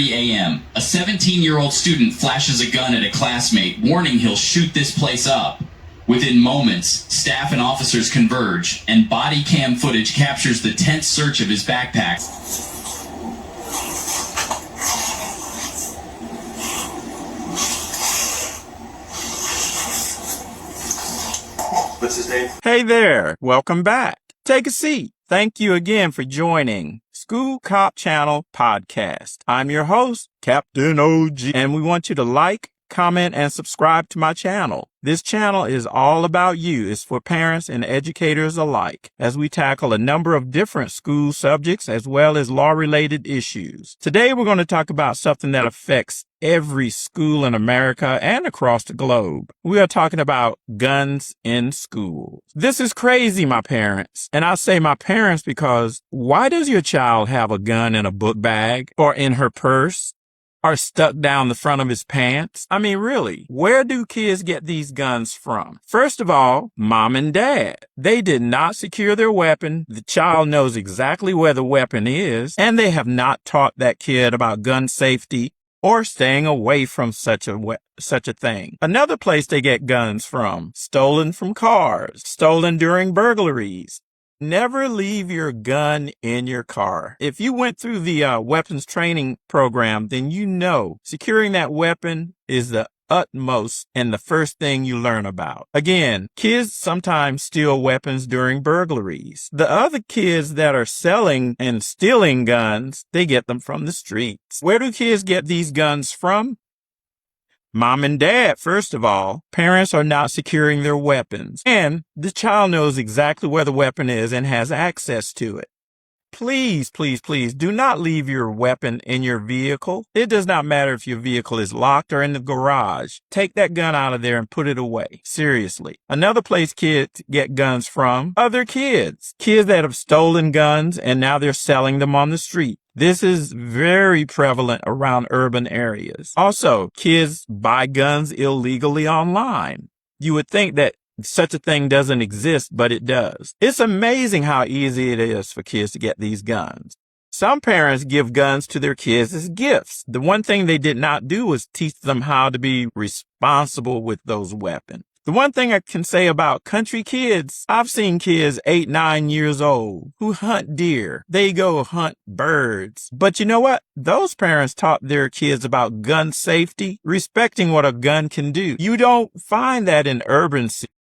10:30 a.m. A 17-year-old student flashes a gun at a classmate, warning he'll shoot this place up. Within moments, staff and officers converge, and body cam footage captures the tense search of his backpack. What's his name? Hey there, welcome back. Take a seat. Thank you again for joining School Cop Channel Podcast. I'm your host, Captain OhGee, and we want you to like, comment, and subscribe to my channel. This channel is all about you. It's for parents and educators alike, as we tackle a number of different school subjects as well as law-related issues. Today, we're going to talk about something that affects every school in America and across the globe. We are talking about guns in schools. This is crazy, my parents. And I say my parents because why does your child have a gun in a book bag or in her purse? Are stuck down the front of his pants? I mean, really, where do kids get these guns from? First of all, mom and dad. They did not secure their weapon. The child knows exactly where the weapon is, and they have not taught that kid about gun safety or staying away from such a thing. Another place they get guns from, stolen from cars, stolen during burglaries. Never leave your gun in your car. If you went through the weapons training program, then you know securing that weapon is the utmost and the first thing you learn about. Again, kids sometimes steal weapons during burglaries. The other kids that are selling and stealing guns, they get them from the streets. Where do kids get these guns from? Mom and dad, first of all. Parents are not securing their weapons, and the child knows exactly where the weapon is and has access to it. Please, please, please do not leave your weapon in your vehicle. It does not matter if your vehicle is locked or in the garage. Take that gun out of there and put it away. Seriously. Another place kids get guns from, other kids. Kids that have stolen guns and now they're selling them on the street. This is very prevalent around urban areas. Also, kids buy guns illegally online. You would think that such a thing doesn't exist, but it does. It's amazing how easy it is for kids to get these guns. Some parents give guns to their kids as gifts. The one thing they did not do was teach them how to be responsible with those weapons. The one thing I can say about country kids, I've seen kids 8, 9 years old who hunt deer. They go hunt birds. But you know what? Those parents taught their kids about gun safety, respecting what a gun can do. You don't find that in urban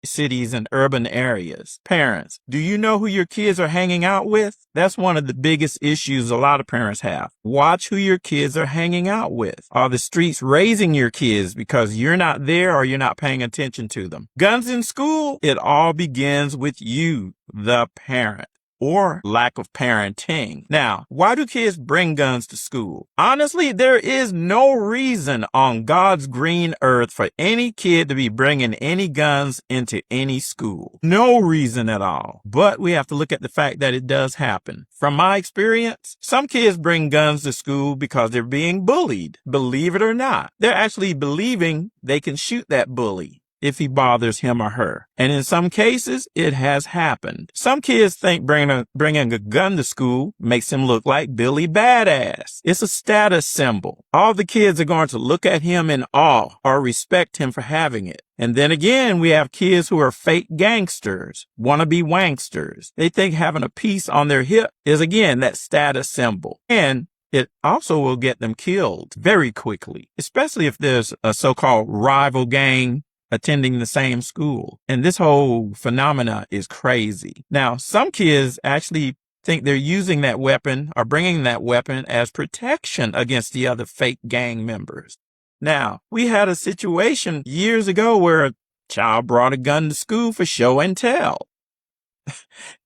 cities and urban areas. Parents, do you know who your kids are hanging out with? That's one of the biggest issues a lot of parents have. Watch who your kids are hanging out with. Are the streets raising your kids because you're not there or you're not paying attention to them? Guns in school, it all begins with you, the parent. Or lack of parenting. Now, why do kids bring guns to school? Honestly, there is no reason on God's green earth for any kid to be bringing any guns into any school. No reason at all. But we have to look at the fact that it does happen. From my experience, some kids bring guns to school because they're being bullied. Believe it or not, they're actually believing they can shoot that bully if he bothers him or her. And in some cases, it has happened. Some kids think bringing a gun to school makes him look like Billy Badass. It's a status symbol. All the kids are going to look at him in awe or respect him for having it. And then again, we have kids who are fake gangsters, wannabe wanksters. They think having a piece on their hip is, again, that status symbol. And it also will get them killed very quickly, especially if there's a so-called rival gang attending the same school. And this whole phenomena is crazy. Now, some kids actually think they're using that weapon or bringing that weapon as protection against the other fake gang members. Now, we had a situation years ago where a child brought a gun to school for show and tell.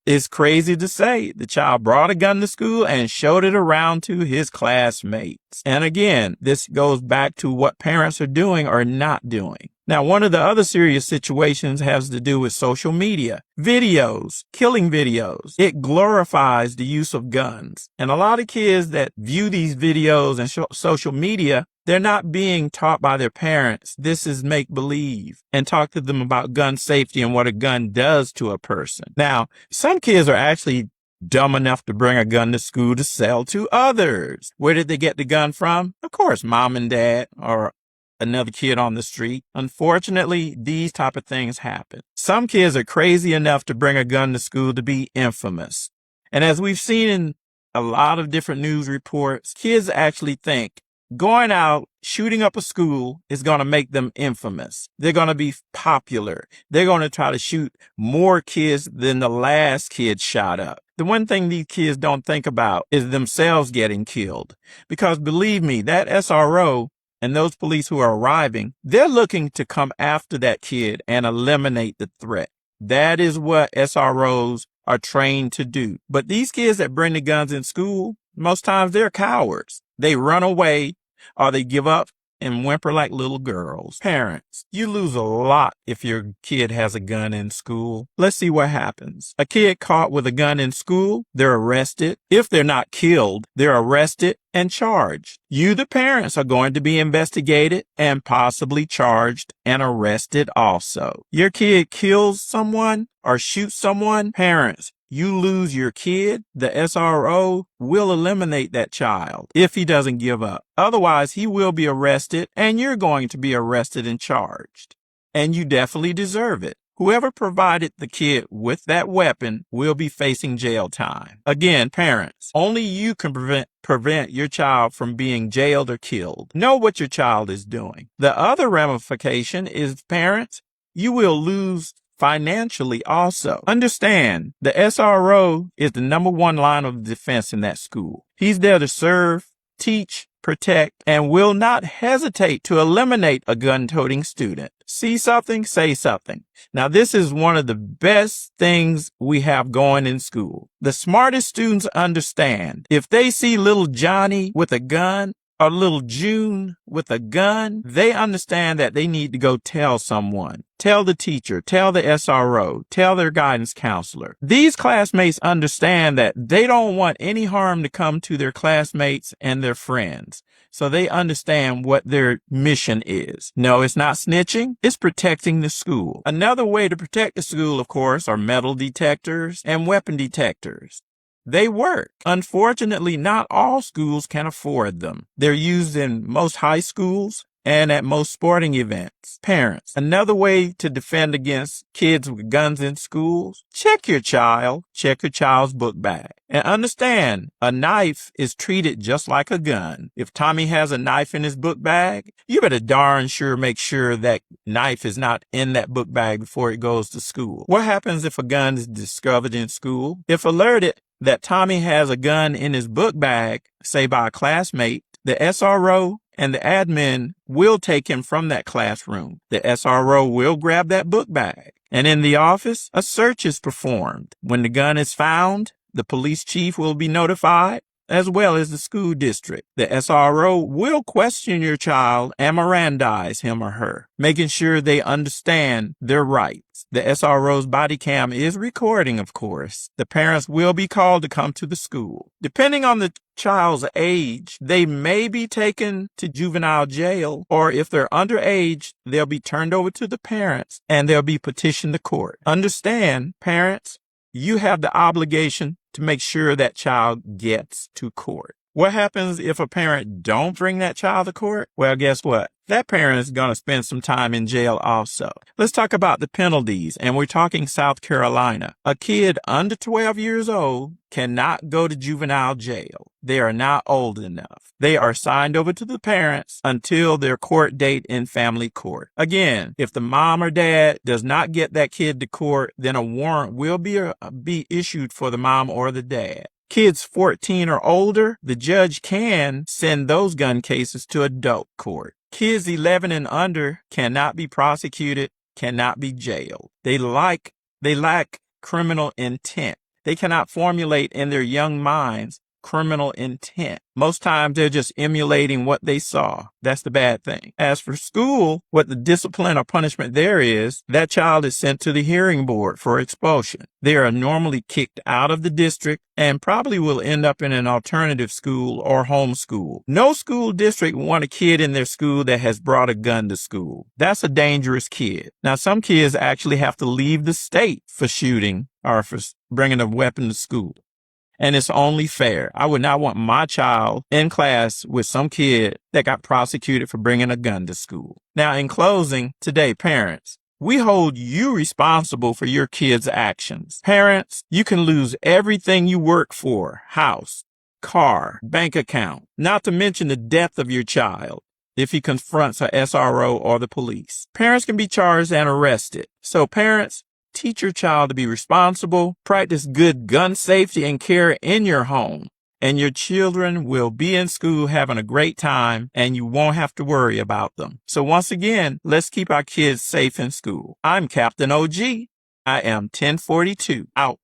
It's crazy to say. The child brought a gun to school and showed it around to his classmates. And again, this goes back to what parents are doing or not doing. Now, one of the other serious situations has to do with social media. Videos, killing videos. It glorifies the use of guns. And a lot of kids that view these videos and social media, they're not being taught by their parents. This is make-believe. And talk to them about gun safety and what a gun does to a person. Now, some kids are actually dumb enough to bring a gun to school to sell to others. Where did they get the gun from? Of course, mom and dad or another kid on the street. Unfortunately, these type of things happen. Some kids are crazy enough to bring a gun to school to be infamous. And as we've seen in a lot of different news reports, kids actually think going out, shooting up a school is going to make them infamous. They're going to be popular. They're going to try to shoot more kids than the last kid shot up. The one thing these kids don't think about is themselves getting killed. Because believe me, that SRO and those police who are arriving, they're looking to come after that kid and eliminate the threat. That is what SROs are trained to do. But these kids that bring the guns in school, most times they're cowards. They run away or they give up and whimper like little girls. Parents, you lose a lot if your kid has a gun in school. Let's see what happens. A kid caught with a gun in school, they're arrested. If they're not killed, they're arrested and charged. You, the parents, are going to be investigated and possibly charged and arrested also. Your kid kills someone or shoots someone, parents, you lose your kid, the SRO will eliminate that child if he doesn't give up. Otherwise, he will be arrested and you're going to be arrested and charged. And you definitely deserve it. Whoever provided the kid with that weapon will be facing jail time. Again, parents, only you can prevent your child from being jailed or killed. Know what your child is doing. The other ramification is, parents, you will lose financially also. Understand, the SRO is the number one line of defense in that school. He's there to serve, teach, protect, and will not hesitate to eliminate a gun-toting student. See something, say something. Now, this is one of the best things we have going in school. The smartest students understand if they see little Johnny with a gun or little June with a gun, they understand that they need to go tell someone. Tell the teacher, tell the SRO, tell their guidance counselor. These classmates understand that they don't want any harm to come to their classmates and their friends. So they understand what their mission is. No, it's not snitching. It's protecting the school. Another way to protect the school, of course, are metal detectors and weapon detectors. They work. Unfortunately, not all schools can afford them. They're used in most high schools and at most sporting events. Parents, another way to defend against kids with guns in schools, check your child's book bag. And understand, a knife is treated just like a gun. If Tommy has a knife in his book bag, you better darn sure make sure that knife is not in that book bag before it goes to school. What happens if a gun is discovered in school? If alerted that Tommy has a gun in his book bag, say by a classmate, the SRO and the admin will take him from that classroom. The SRO will grab that book bag. And in the office, a search is performed. When the gun is found, the police chief will be notified, as well as the school district. The SRO will question your child and Mirandize him or her, making sure they understand their rights. The SRO's body cam is recording, of course. The parents will be called to come to the school. Depending on the child's age, they may be taken to juvenile jail, or if they're underage, they'll be turned over to the parents and they'll be petitioned to court. Understand, parents, you have the obligation to make sure that child gets to court. What happens if a parent don't bring that child to court? Well, guess what? That parent is going to spend some time in jail also. Let's talk about the penalties, and we're talking South Carolina. A kid under 12 years old cannot go to juvenile jail. They are not old enough. They are signed over to the parents until their court date in family court. Again, if the mom or dad does not get that kid to court, then a warrant will be issued for the mom or the dad. Kids 14 or older, the judge can send those gun cases to adult court. Kids 11 and under cannot be prosecuted, cannot be jailed. They lack criminal intent. They cannot formulate in their young minds criminal intent. Most times they're just emulating what they saw. That's the bad thing. As for school, what the discipline or punishment there is, that child is sent to the hearing board for expulsion. They are normally kicked out of the district and probably will end up in an alternative school or homeschool. No school district want a kid in their school that has brought a gun to school. That's a dangerous kid. Now, some kids actually have to leave the state for shooting or for bringing a weapon to school. and it's only fair. I would not want my child in class with some kid that got prosecuted for bringing a gun to school. Now, in closing, today, parents, we hold you responsible for your kids' actions. Parents, you can lose everything you work for, house, car, bank account, not to mention the death of your child if he confronts a SRO or the police. Parents can be charged and arrested. So parents, teach your child to be responsible, practice good gun safety and care in your home, and your children will be in school having a great time, and you won't have to worry about them. So once again, let's keep our kids safe in school. I'm Captain OhGee. I am 1042 out.